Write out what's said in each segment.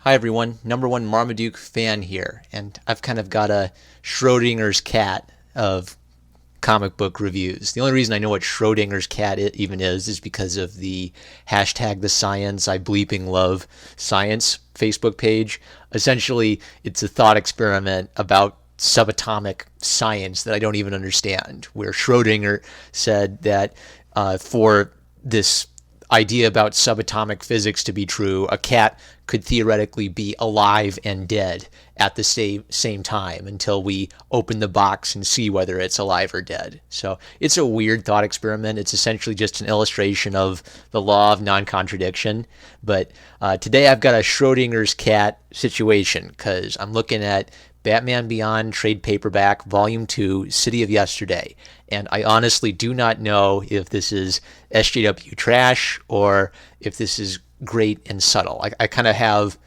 Hi everyone, number one Marmaduke fan here, and I've kind of got a Schrodinger's cat of comic book reviews. The only reason I know what Schrodinger's cat even is because of the hashtag the science I bleeping love science Facebook page. Essentially, it's a thought experiment about subatomic science that I don't even understand, where Schrodinger said that for this idea about subatomic physics to be true, a cat could theoretically be alive and dead at the same time until we open the box and see whether it's alive or dead. So it's a weird thought experiment. It's essentially just an illustration of the law of non-contradiction. But today I've got a Schrodinger's cat situation because I'm looking at Batman Beyond Trade Paperback, Volume 2, City of Yesterday. And I honestly do not know if this is SJW trash or if this is great and subtle. I kind of have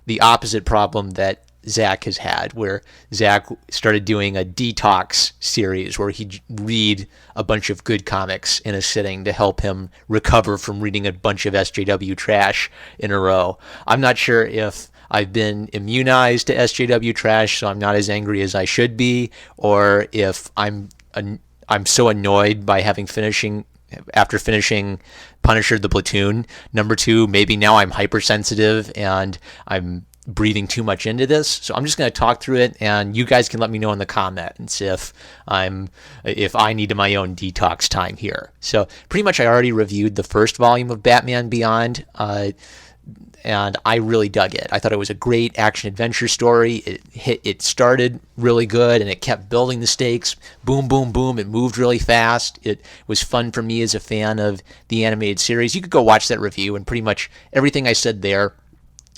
the opposite problem that Zach has had, where Zach started doing a detox series where he'd read a bunch of good comics in a sitting to help him recover from reading a bunch of SJW trash in a row. I'm not sure if I've been immunized to SJW trash, so I'm not as angry as I should be, or if I'm so annoyed by after finishing Punisher the Platoon #2, maybe now I'm hypersensitive and I'm breathing too much into this. So I'm just going to talk through it, and you guys can let me know in the comments if I need my own detox time here. So pretty much I already reviewed the first volume of Batman Beyond, and I really dug it. I thought it was a great action-adventure story. It started really good, and it kept building the stakes. Boom, boom, boom. It moved really fast. It was fun for me as a fan of the animated series. You could go watch that review, and pretty much everything I said there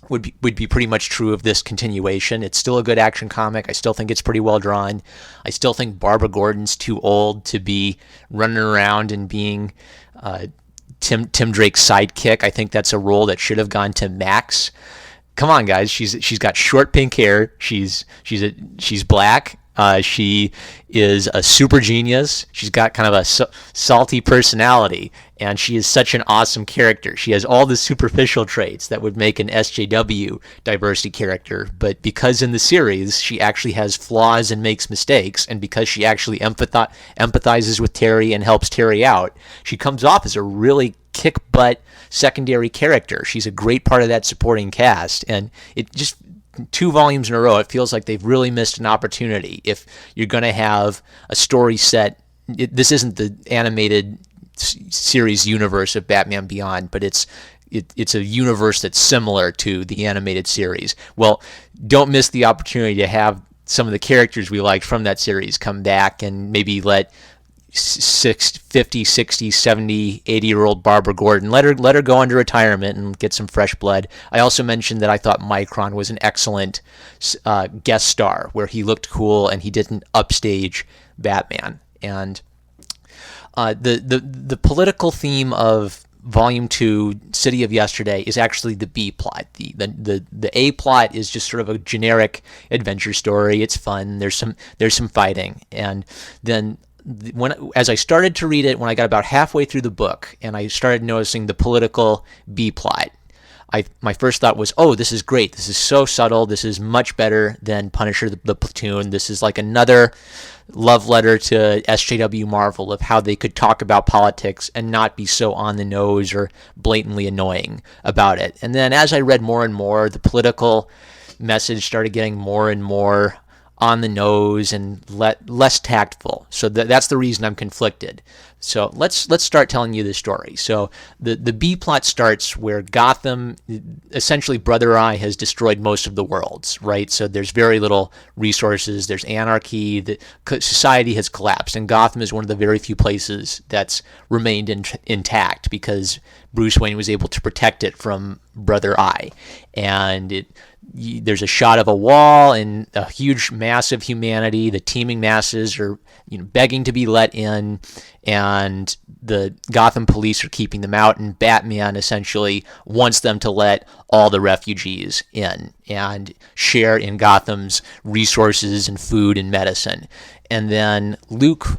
would be pretty much true of this continuation. It's still a good action comic. I still think it's pretty well drawn. I still think Barbara Gordon's too old to be running around and being Tim Drake's sidekick. I think that's a role that should have gone to Max. Come on, guys. She's got short pink hair. She's black. She is a super genius. She's got kind of a salty personality, and she is such an awesome character. She has all the superficial traits that would make an SJW diversity character, but because in the series she actually has flaws and makes mistakes, and because she actually empathizes with Terry and helps Terry out, she comes off as a really kick-butt secondary character. She's a great part of that supporting cast, and it just 2 volumes in a row, it feels like they've really missed an opportunity. If you're going to have a story set, this isn't the animated series universe of Batman Beyond, but it's a universe that's similar to the animated series. Well, don't miss the opportunity to have some of the characters we liked from that series come back and maybe let 50, 60, 70, 80-year-old Barbara Gordon. Let her go into retirement and get some fresh blood. I also mentioned that I thought Micron was an excellent guest star, where he looked cool and he didn't upstage Batman. And the political theme of Volume 2, City of Yesterday, is actually the B plot. The A plot is just sort of a generic adventure story. It's fun. There's some fighting, and then as I started to read it, when I got about halfway through the book and I started noticing the political B plot, my first thought was, oh, this is great. This is so subtle. This is much better than Punisher the Platoon. This is like another love letter to SJW Marvel of how they could talk about politics and not be so on the nose or blatantly annoying about it. And then as I read more and more, the political message started getting more and more on the nose and less tactful. So that's the reason I'm conflicted. So let's start telling you the story. So the B plot starts where Gotham, essentially Brother Eye has destroyed most of the worlds, right? So there's very little resources. There's anarchy. The society has collapsed, and Gotham is one of the very few places that's remained intact because Bruce Wayne was able to protect it from Brother Eye. And there's a shot of a wall and a huge mass of humanity. The teeming masses are begging to be let in, and the Gotham police are keeping them out, and Batman essentially wants them to let all the refugees in and share in Gotham's resources and food and medicine. And then Luke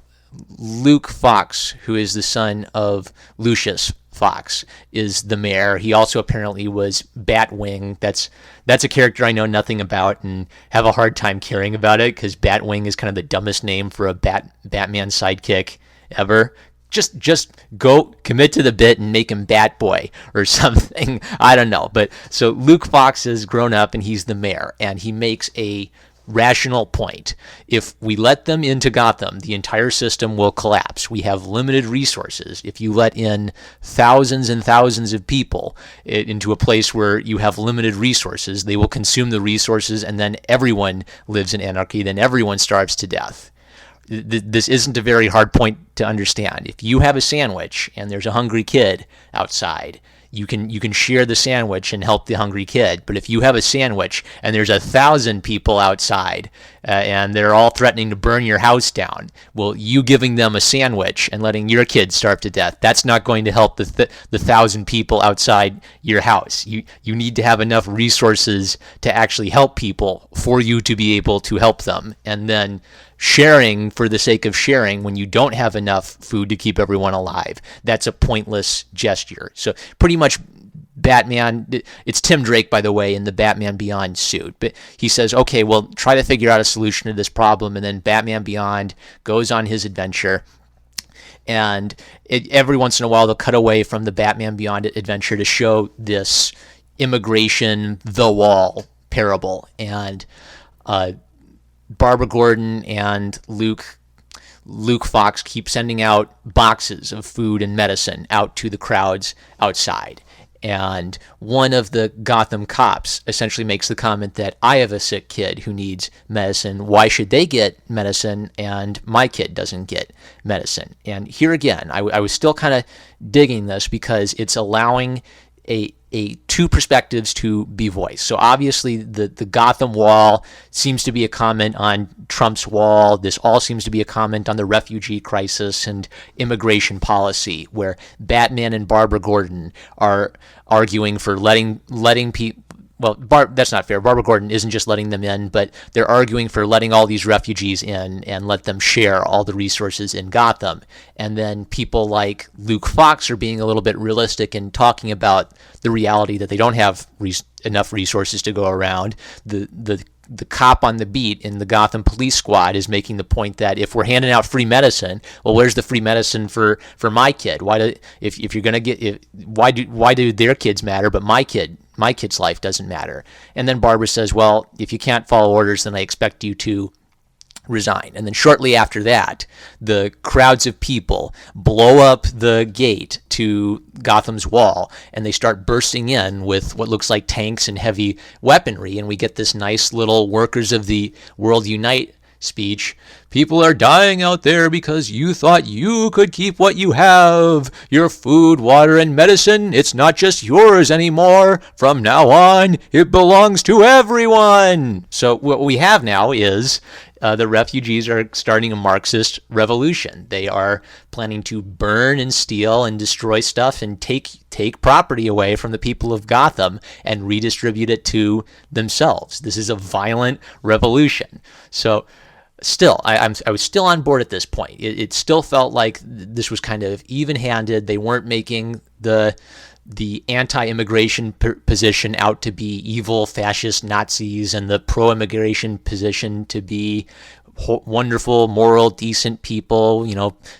Fox, who is the son of Lucius Fox is the mayor. He also apparently was Batwing. That's a character I know nothing about and have a hard time caring about it, because Batwing is kind of the dumbest name for a Batman sidekick ever. Just go commit to the bit and make him Batboy or something. I don't know. But so Luke Fox has grown up and he's the mayor, and he makes a rational point. If we let them into Gotham, the entire system will collapse. We have limited resources. If you let in thousands and thousands of people into a place where you have limited resources, they will consume the resources, and then everyone lives in anarchy. Then everyone starves to death. This isn't a very hard point to understand. If you have a sandwich and there's a hungry kid outside, you can share the sandwich and help the hungry kid. But if you have a sandwich and there's 1,000 people outside and they're all threatening to burn your house down, well, you giving them a sandwich and letting your kids starve to death, that's not going to help the 1,000 people outside your house. You need to have enough resources to actually help people for you to be able to help them. And then sharing for the sake of sharing when you don't have enough food to keep everyone alive, that's a pointless gesture. So pretty much Batman, it's Tim Drake, by the way, in the Batman Beyond suit, but he says, okay, well, try to figure out a solution to this problem, and then Batman Beyond goes on his adventure. And every once in a while they'll cut away from the Batman Beyond adventure to show this immigration, the wall parable. And Barbara Gordon and Luke Fox keep sending out boxes of food and medicine out to the crowds outside. And one of the Gotham cops essentially makes the comment that I have a sick kid who needs medicine. Why should they get medicine and my kid doesn't get medicine? And here again, I was still kind of digging this because it's allowing a two perspectives to be voiced. So obviously the Gotham wall seems to be a comment on Trump's wall. This all seems to be a comment on the refugee crisis and immigration policy, where Batman and Barbara Gordon are arguing for letting people. Well, that's not fair. Barbara Gordon isn't just letting them in, but they're arguing for letting all these refugees in and let them share all the resources in Gotham. And then people like Luke Fox are being a little bit realistic and talking about the reality that they don't have enough resources to go around. The cop on the beat in the Gotham Police Squad is making the point that if we're handing out free medicine, well, where's the free medicine for my kid? If you're gonna get, why do their kids matter, but my kid's life doesn't matter? And then Barbara says, well, if you can't follow orders, then I expect you to resign. And then shortly after that, the crowds of people blow up the gate to Gotham's wall, and they start bursting in with what looks like tanks and heavy weaponry, and we get this nice little Workers of the World Unite speech. People are dying out there because you thought you could keep what you have. Your food, water, and medicine, it's not just yours anymore. From now on, it belongs to everyone. So what we have now is the refugees are starting a Marxist revolution. They are planning to burn and steal and destroy stuff and take property away from the people of Gotham and redistribute it to themselves. This is a violent revolution. So still, I was still on board at this point. It still felt like this was kind of even-handed. They weren't making the anti-immigration position out to be evil fascist Nazis and the pro-immigration position to be wonderful, moral, decent people,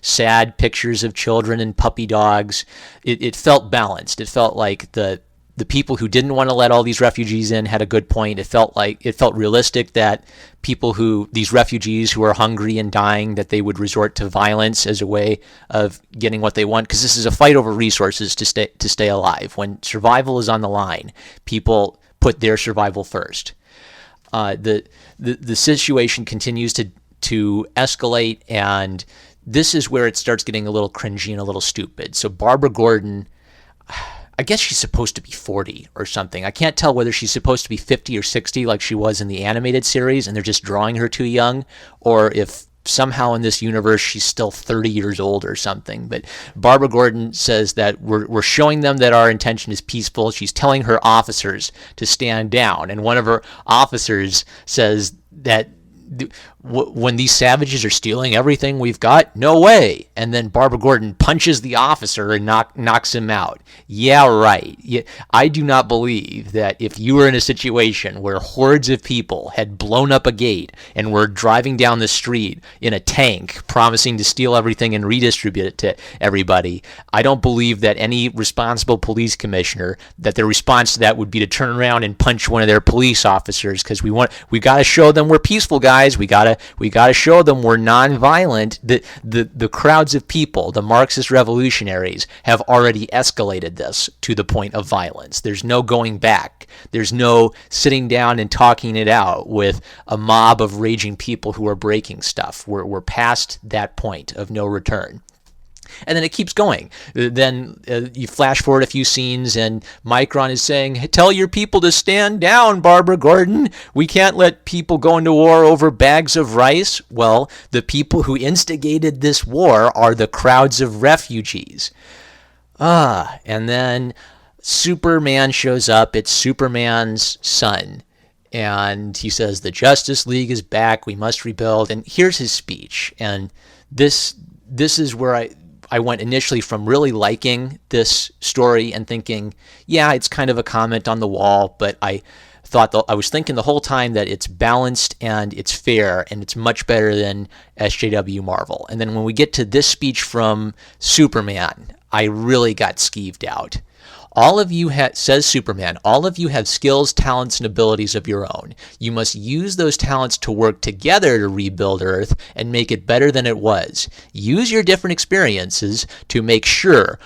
sad pictures of children and puppy dogs. It felt balanced. It felt like the people who didn't want to let all these refugees in had a good point. It felt realistic that these refugees who are hungry and dying, that they would resort to violence as a way of getting what they want, because this is a fight over resources to stay alive. When survival is on the line, people put their survival first. The situation continues to escalate, and this is where it starts getting a little cringy and a little stupid. So Barbara Gordon, I guess she's supposed to be 40 or something. I can't tell whether she's supposed to be 50 or 60 like she was in the animated series and they're just drawing her too young, or if somehow in this universe she's still 30 years old or something. But Barbara Gordon says that we're showing them that our intention is peaceful. She's telling her officers to stand down, and one of her officers says that when these savages are stealing everything we've got? No way. And then Barbara Gordon punches the officer and knocks him out. Yeah, right. I do not believe that if you were in a situation where hordes of people had blown up a gate and were driving down the street in a tank promising to steal everything and redistribute it to everybody, I don't believe that any responsible police commissioner, that their response to that would be to turn around and punch one of their police officers, because we got to show them we're peaceful guys. We got to show them we're nonviolent. The crowds of people, the Marxist revolutionaries, have already escalated this to the point of violence. There's no going back. There's no sitting down and talking it out with a mob of raging people who are breaking stuff. We're past that point of no return. And then it keeps going. Then you flash forward a few scenes, and Micron is saying, "Tell your people to stand down, Barbara Gordon. We can't let people go into war over bags of rice." Well, the people who instigated this war are the crowds of refugees. And then Superman shows up. It's Superman's son. And he says, "The Justice League is back. We must rebuild." And here's his speech. And this is where I went initially from really liking this story and thinking, yeah, it's kind of a comment on the wall, but I was thinking the whole time that it's balanced and it's fair and it's much better than SJW Marvel. And then when we get to this speech from Superman, I really got skeeved out. Says Superman, all of you have skills, talents, and abilities of your own. You must use those talents to work together to rebuild Earth and make it better than it was. Use your different experiences to make sure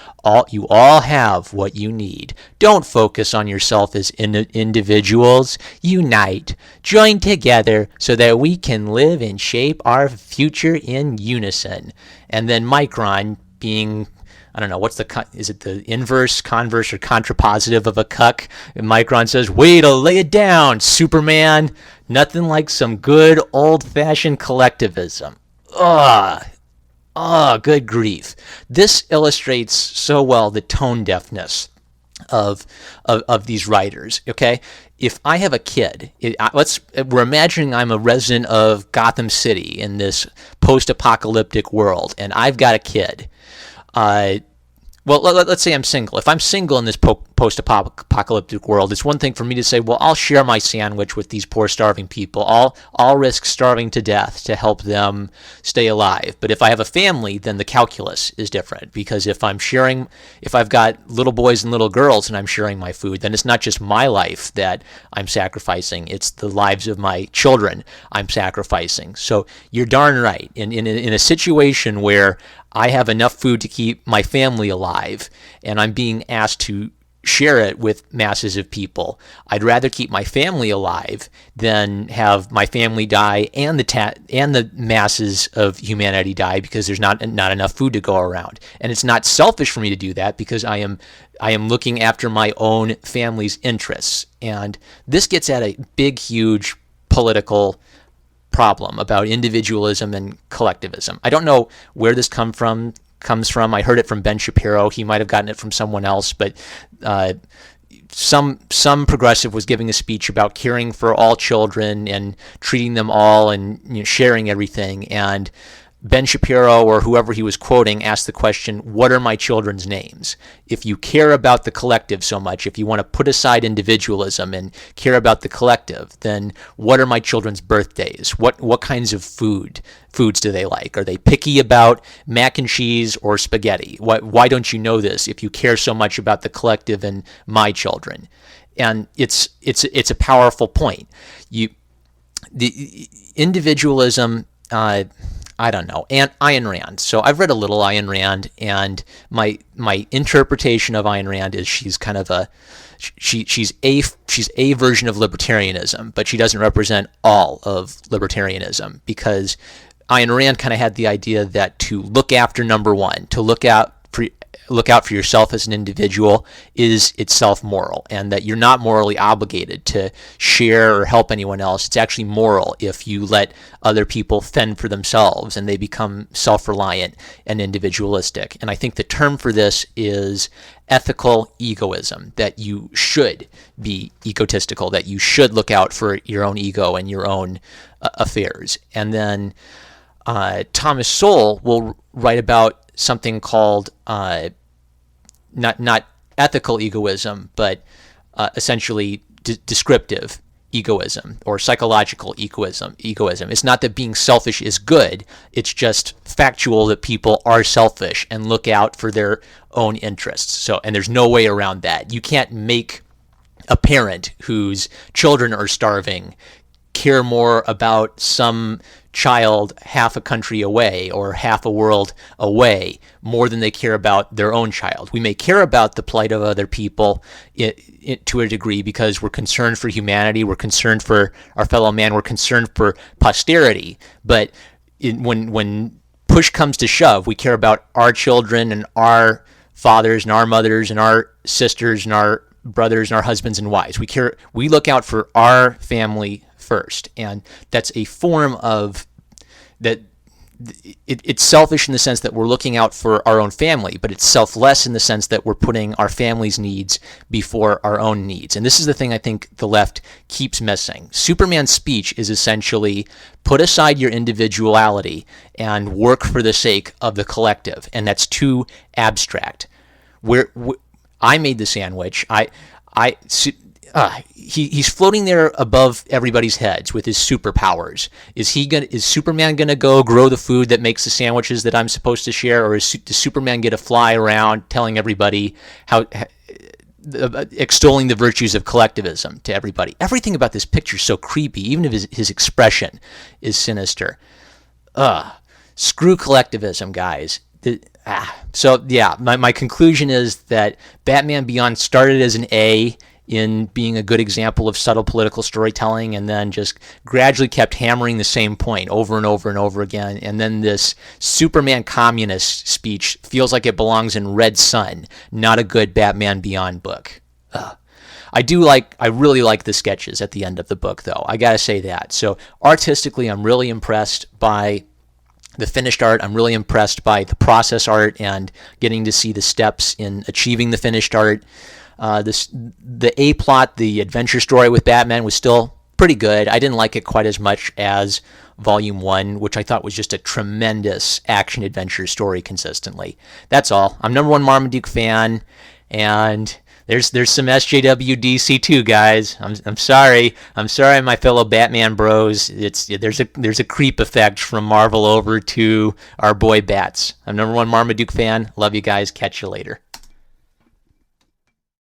you all have what you need. Don't focus on yourself as individuals. Unite. Join together so that we can live and shape our future in unison. And then Micron, being, I don't know, is it the inverse, converse, or contrapositive of a cuck? And Micron says, "Way to lay it down, Superman. Nothing like some good old-fashioned collectivism." Good grief. This illustrates so well the tone deafness of these writers, okay? If I have a kid, we're imagining I'm a resident of Gotham City in this post-apocalyptic world, and I've got a kid. Well, let's say I'm single. If I'm single in this post-apocalyptic world, it's one thing for me to say, well, I'll share my sandwich with these poor starving people. I'll risk starving to death to help them stay alive. But if I have a family, then the calculus is different, because if I've got little boys and little girls and I'm sharing my food, then it's not just my life that I'm sacrificing. It's the lives of my children I'm sacrificing. So you're darn right. In a situation where I have enough food to keep my family alive, and I'm being asked to share it with masses of people, I'd rather keep my family alive than have my family die and the masses of humanity die, because there's not enough food to go around. And it's not selfish for me to do that, because I am looking after my own family's interests. And this gets at a big, huge political problem about individualism and collectivism. I don't know where this comes from. I heard it from Ben Shapiro. He might have gotten it from someone else, but some progressive was giving a speech about caring for all children and treating them all and sharing everything. And Ben Shapiro, or whoever he was quoting, asked the question, what are my children's names? If you care about the collective so much, if you want to put aside individualism and care about the collective, then what are my children's birthdays? What kinds of foods do they like? Are they picky about mac and cheese or spaghetti? Why don't you know this if you care so much about the collective and my children? And it's a powerful point. The individualism, I don't know, and Ayn Rand. So I've read a little Ayn Rand, and my interpretation of Ayn Rand is she's kind of she's a version of libertarianism, but she doesn't represent all of libertarianism, because Ayn Rand kind of had the idea that to look after number one, to look out look out for yourself as an individual is itself moral, and that you're not morally obligated to share or help anyone else. It's actually moral if you let other people fend for themselves and they become self-reliant and individualistic. And I think the term for this is ethical egoism, that you should be egotistical, that you should look out for your own ego and your own affairs. And then Thomas Sowell will write about something called not ethical egoism, but essentially descriptive egoism or psychological egoism. It's not that being selfish is good. It's just factual that people are selfish and look out for their own interests. So, and there's no way around that. You can't make a parent whose children are starving care more about some child half a country away or half a world away more than they care about their own child. We may care about the plight of other people to a degree because we're concerned for humanity, we're concerned for our fellow man, we're concerned for posterity. But when push comes to shove, we care about our children and our fathers and our mothers and our sisters and our brothers and our husbands and wives. We look out for our family first, and that's a form of that. It's selfish in the sense that we're looking out for our own family, but it's selfless in the sense that we're putting our family's needs before our own needs. And this is the thing I think the left keeps missing. Superman's speech is essentially put aside your individuality and work for the sake of the collective, and that's too abstract. I made the sandwich. He's floating there above everybody's heads with his superpowers. Is Superman gonna go grow the food that makes the sandwiches that I'm supposed to share, or does Superman get to fly around telling everybody extolling the virtues of collectivism to everybody? Everything about this picture is so creepy. Even if his expression is sinister. Screw collectivism, guys. So yeah, my conclusion is that Batman Beyond started as an A in being a good example of subtle political storytelling, and then just gradually kept hammering the same point over and over and over again. And then this Superman communist speech feels like it belongs in Red Sun, not a good Batman Beyond book. I really like the sketches at the end of the book, though. I gotta say that. So artistically, I'm really impressed by the finished art. I'm really impressed by the process art and getting to see the steps in achieving the finished art. The A-plot, the adventure story with Batman, was still pretty good. I didn't like it quite as much as Volume 1, which I thought was just a tremendous action-adventure story consistently. That's all. I'm #1 Marmaduke fan, and there's some SJW DC too, guys. I'm sorry, my fellow Batman bros. There's a creep effect from Marvel over to our boy Bats. I'm #1 Marmaduke fan. Love you guys. Catch you later.